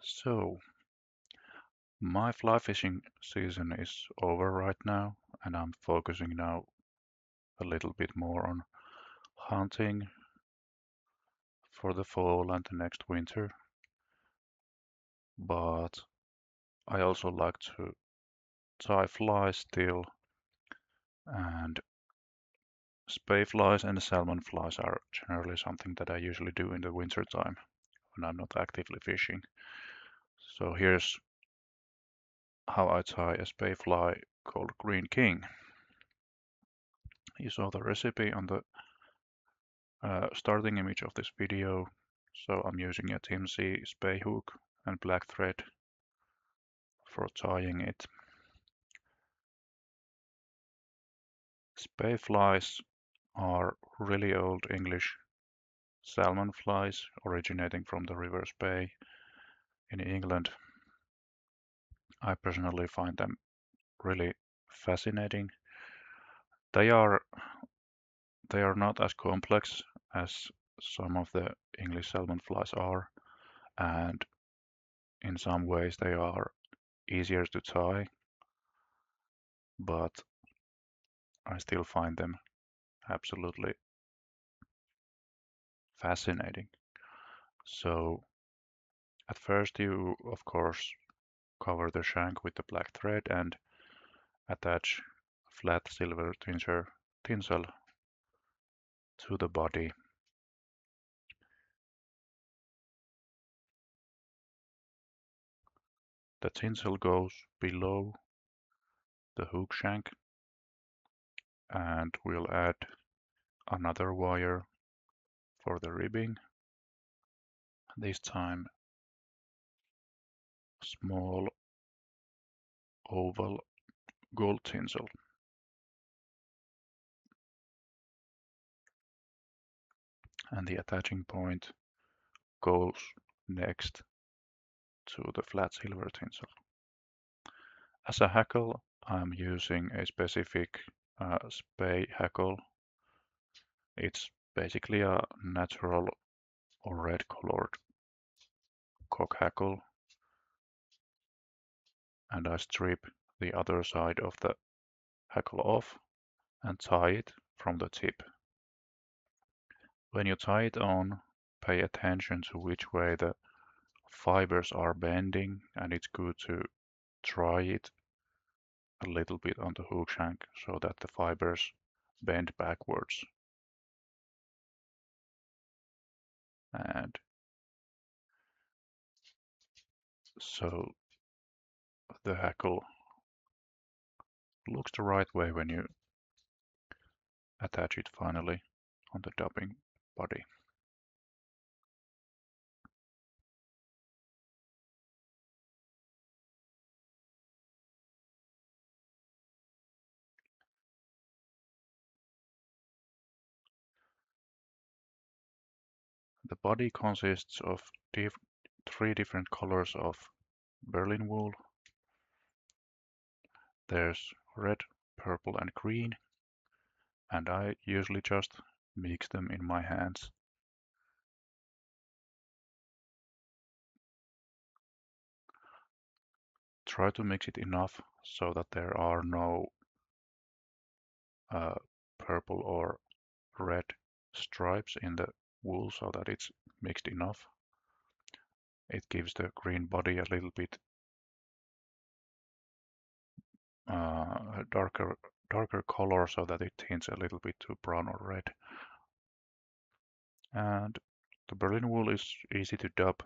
So, my fly fishing season is over right now, and I'm focusing now a little bit more on hunting for the fall and the next winter. But I also like to tie flies still, and spey flies and salmon flies are generally something that I usually do in the winter time when I'm not actively fishing. So here's how I tie a spey fly called Green King. You saw the recipe on the starting image of this video. So I'm using a Timsey spey hook and black thread for tying it. Spey flies are really old English salmon flies originating from the River Spey in England. I personally find them really fascinating. They are they are not as complex as some of the English salmon flies are, and in some ways they are easier to tie, but I still find them absolutely fascinating. So at first you of course cover the shank with the black thread and attach flat silver tinsel to the body. The tinsel goes below the hook shank, and we'll add another wire for the ribbing, this time small oval gold tinsel. And the attaching point goes next to the flat silver tinsel. As a hackle, I'm using a specific Spey hackle. It's basically a natural or red colored cock hackle, and I strip the other side of the hackle off and tie it from the tip. When you tie it on, pay attention to which way the fibers are bending, and it's good to try it a little bit on the hook shank so that the fibers bend backwards. And so the hackle looks the right way when you attach it finally on the dubbing body. The body consists of three different colors of Berlin wool. There's red, purple, and green, and I usually just mix them in my hands. Try to mix it enough so that there are no uh, purple or red stripes in the wool so that it's mixed enough. It gives the green body a little bit darker color so that it tints a little bit to brown or red. And the Berlin wool is easy to dub.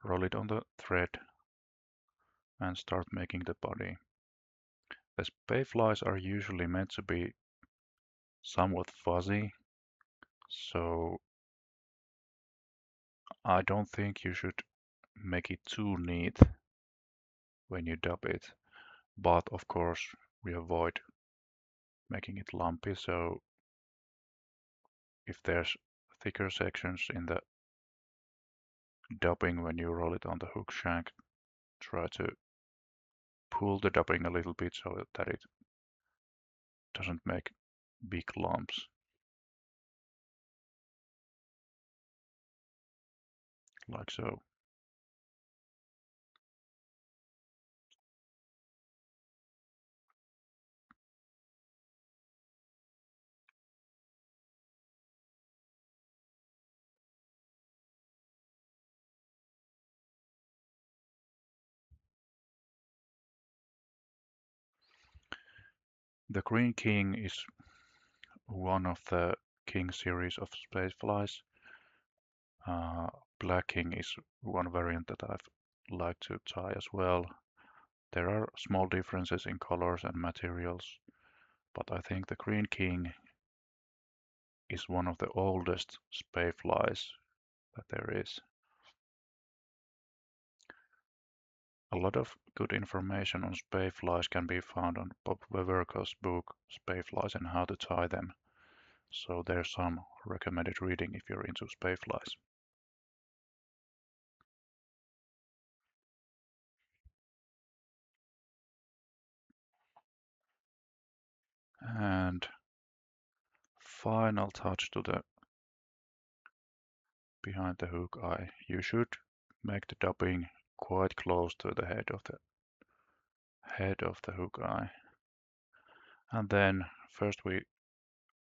Roll it on the thread and start making the body. The spey flies are usually meant to be somewhat fuzzy, so I don't think you should make it too neat when you dub it. But of course, we avoid making it lumpy, so if there's thicker sections in the dubbing when you roll it on the hook shank, try to pull the dubbing a little bit so that it doesn't make big lumps, like so. The Green King is one of the King series of space flies. Uh, Black King is one variant that I've liked to tie as well. There are small differences in colors and materials, but I think the Green King is one of the oldest spay flies that there is. A lot of good information on spay flies can be found on Bob Veverka's book Spay Flies and How to Tie Them. So there's some recommended reading if you're into spay flies. And final touch to the behind the hook eye. You should make the dubbing quite close to the head of the hook eye. And then first we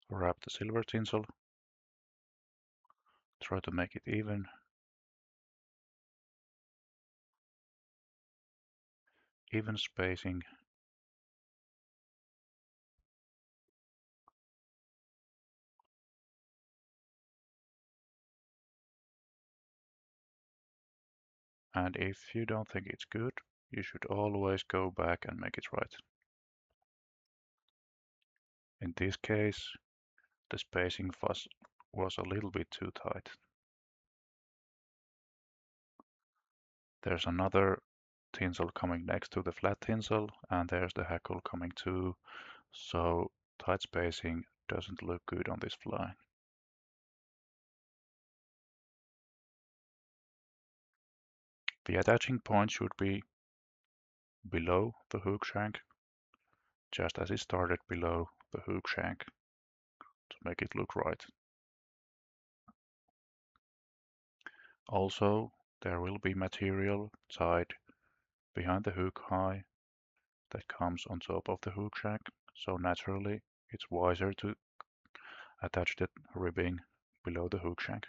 wrap the silver tinsel, try to make it even spacing. And if you don't think it's good, you should always go back and make it right. In this case, the spacing was a little bit too tight. There's another tinsel coming next to the flat tinsel, and there's the hackle coming too, so tight spacing doesn't look good on this fly. The attaching point should be below the hook shank, just as it started below the hook shank to make it look right. Also, there will be material tied behind the hook eye that comes on top of the hook shank, so naturally it's wiser to attach the ribbing below the hook shank.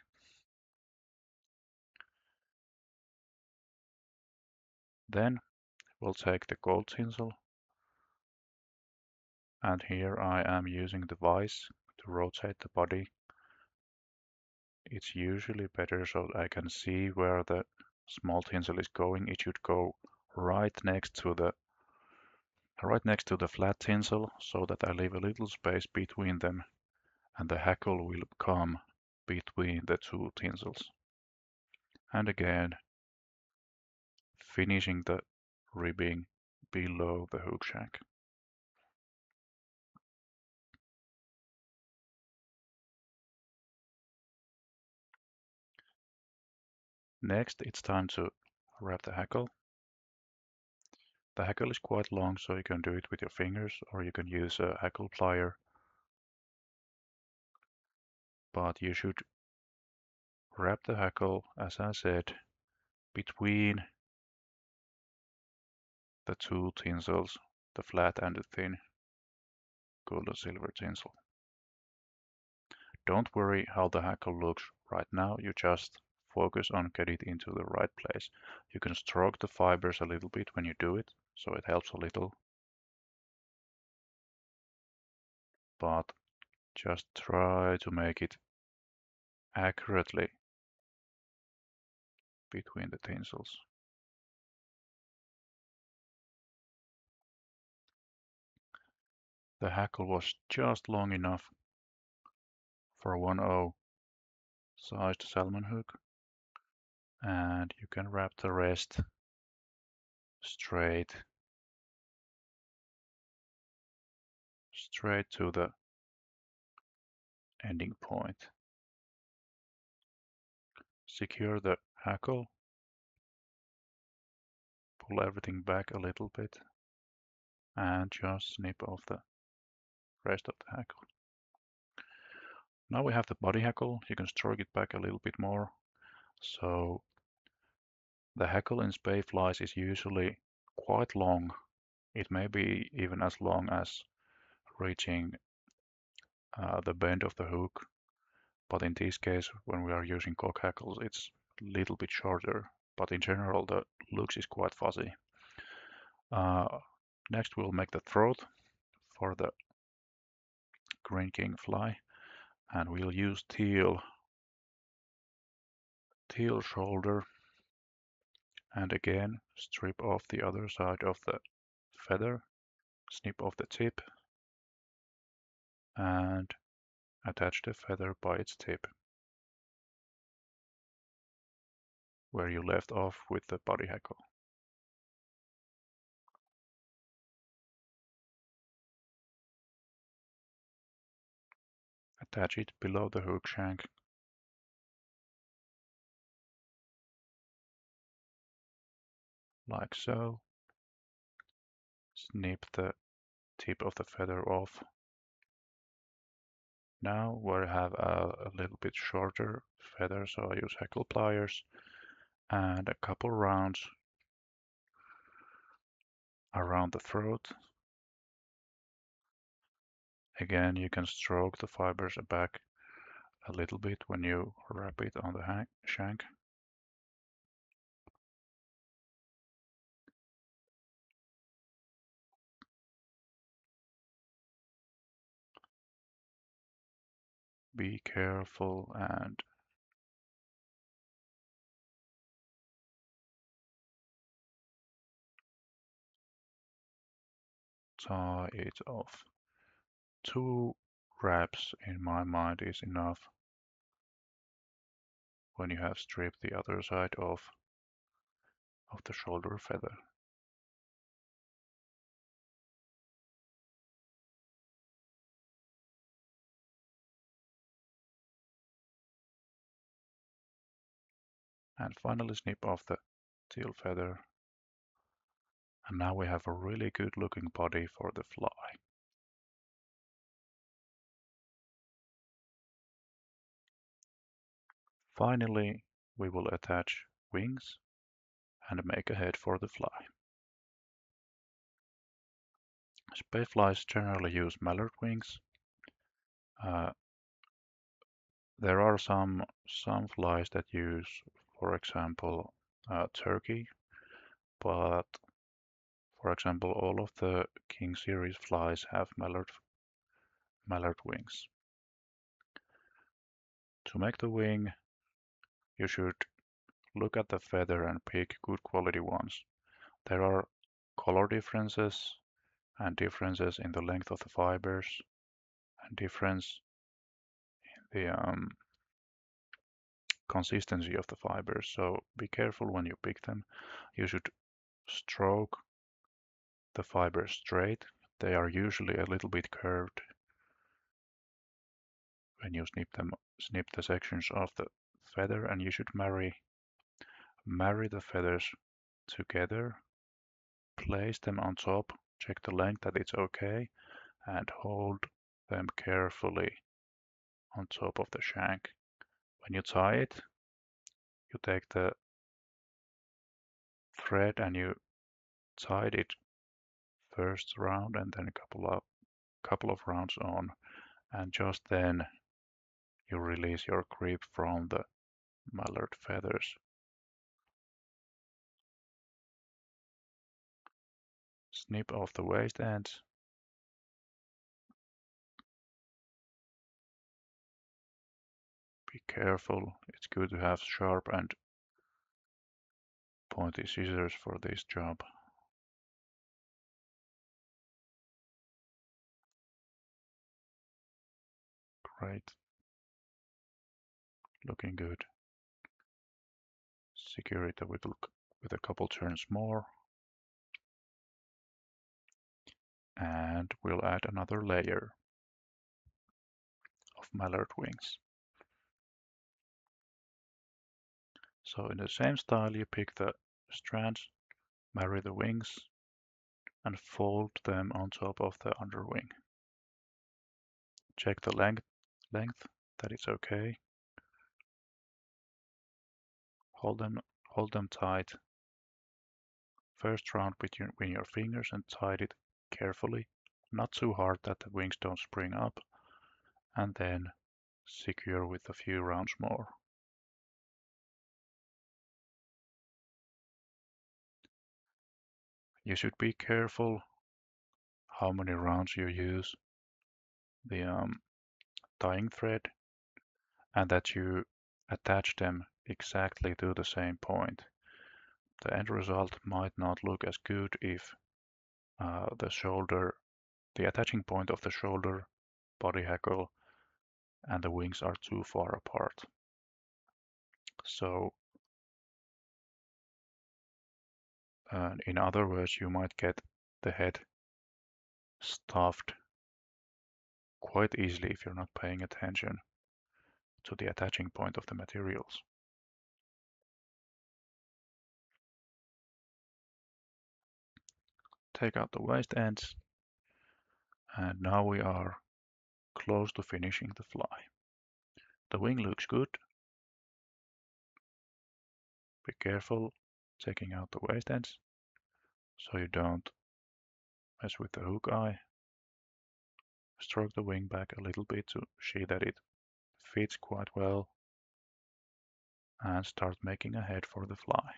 Then we'll take the gold tinsel, and here I am using the vise to rotate the body. It's usually better so I can see where the small tinsel is going. It should go right next to the flat tinsel so that I leave a little space between them, and the hackle will come between the two tinsels. And again, finishing the ribbing below the hook shank. Next, it's time to wrap the hackle. The hackle is quite long, so you can do it with your fingers or you can use a hackle plier. But you should wrap the hackle, as I said, between the two tinsels, the flat and the thin gold and silver tinsel. Don't worry how the hackle looks right now, you just focus on getting it into the right place. You can stroke the fibers a little bit when you do it, so it helps a little. But just try to make it accurately between the tinsels. The hackle was just long enough for a 1/0 sized salmon hook, and you can wrap the rest straight to the ending point. Secure the hackle, pull everything back a little bit, and just snip off the rest of the hackle. Now we have the body hackle. You can stroke it back a little bit more. So the hackle in spay flies is usually quite long. It may be even as long as reaching the bend of the hook, but in this case, when we are using cock hackles, it's a little bit shorter. But in general, the looks is quite fuzzy. Next, we'll make the throat for the green king fly, and we'll use teal shoulder, and again strip off the other side of the feather, snip off the tip, and attach the feather by its tip, where you left off with the body hackle. Attach it below the hook shank, like so. Snip the tip of the feather off. Now we have a little bit shorter feather, so I use hackle pliers and a couple rounds around the throat. Again, you can stroke the fibers back a little bit when you wrap it on the shank. Be careful and tie it off. 2 wraps in my mind is enough when you have stripped the other side off of the shoulder feather. And finally snip off the tail feather. And now we have a really good looking body for the fly. Finally, we will attach wings and make a head for the fly. Spey flies generally use mallard wings. Uh, there are some flies that use, for example, turkey, but for example, all of the King series flies have mallard wings. To make the wing, you should look at the feather and pick good quality ones. There are color differences and differences in the length of the fibers and difference in the consistency of the fibers. So be careful when you pick them. You should stroke the fibers straight. They are usually a little bit curved when you snip the sections of the feather, and you should marry the feathers together, place them on top, check the length that it's okay, and hold them carefully on top of the shank. When you tie it, you take the thread and you tie it first round and then a couple of rounds on, and just then you release your grip from the mallard feathers. Snip off the waist ends. Be careful, it's good to have sharp and pointy scissors for this job. Great. Looking good. Secure it with a couple turns more. And we'll add another layer of mallard wings. So in the same style, you pick the strands, marry the wings, and fold them on top of the underwing. Check the length that it's okay. Hold them tight. First round between your fingers and tie it carefully, not too hard that the wings don't spring up, and then secure with a few rounds more. You should be careful how many rounds you use. the tying thread and that you attach them exactly to the same point. The end result might not look as good if the attaching point of the shoulder, body hackle, and the wings are too far apart. So, in other words, you might get the head stuffed quite easily if you're not paying attention to the attaching point of the materials. Take out the waist ends, and now we are close to finishing the fly. The wing looks good. Be careful taking out the waist ends so you don't mess with the hook eye. Stroke the wing back a little bit to see that it fits quite well and start making a head for the fly.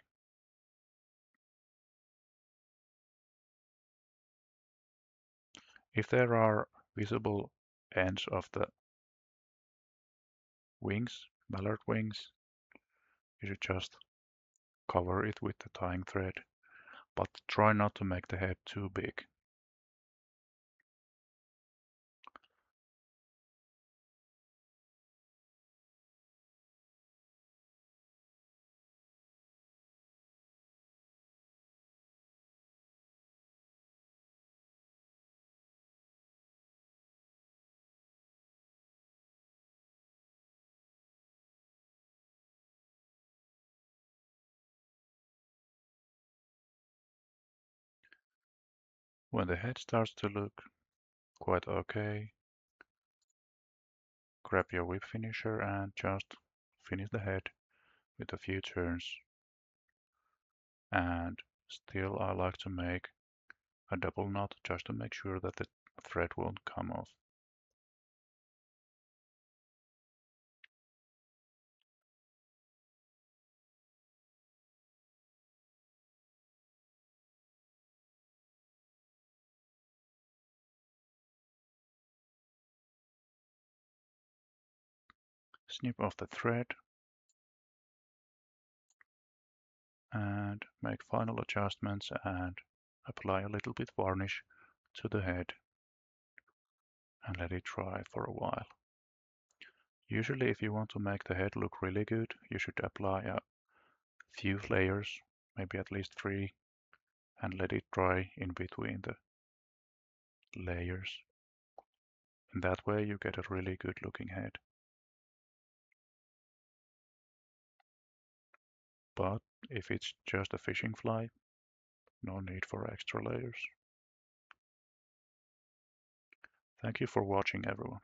If there are visible ends of the wings, mallard wings, you should just cover it with the tying thread, but try not to make the head too big. When the head starts to look quite okay, grab your whip finisher and just finish the head with a few turns. And still I like to make a double knot just to make sure that the thread won't come off. Snip off the thread and make final adjustments and apply a little bit varnish to the head and let it dry for a while. Usually if you want to make the head look really good, you should apply a few layers, maybe at least 3, and let it dry in between the layers. In that way you get a really good looking head. But if it's just a fishing fly, no need for extra layers. Thank you for watching, everyone.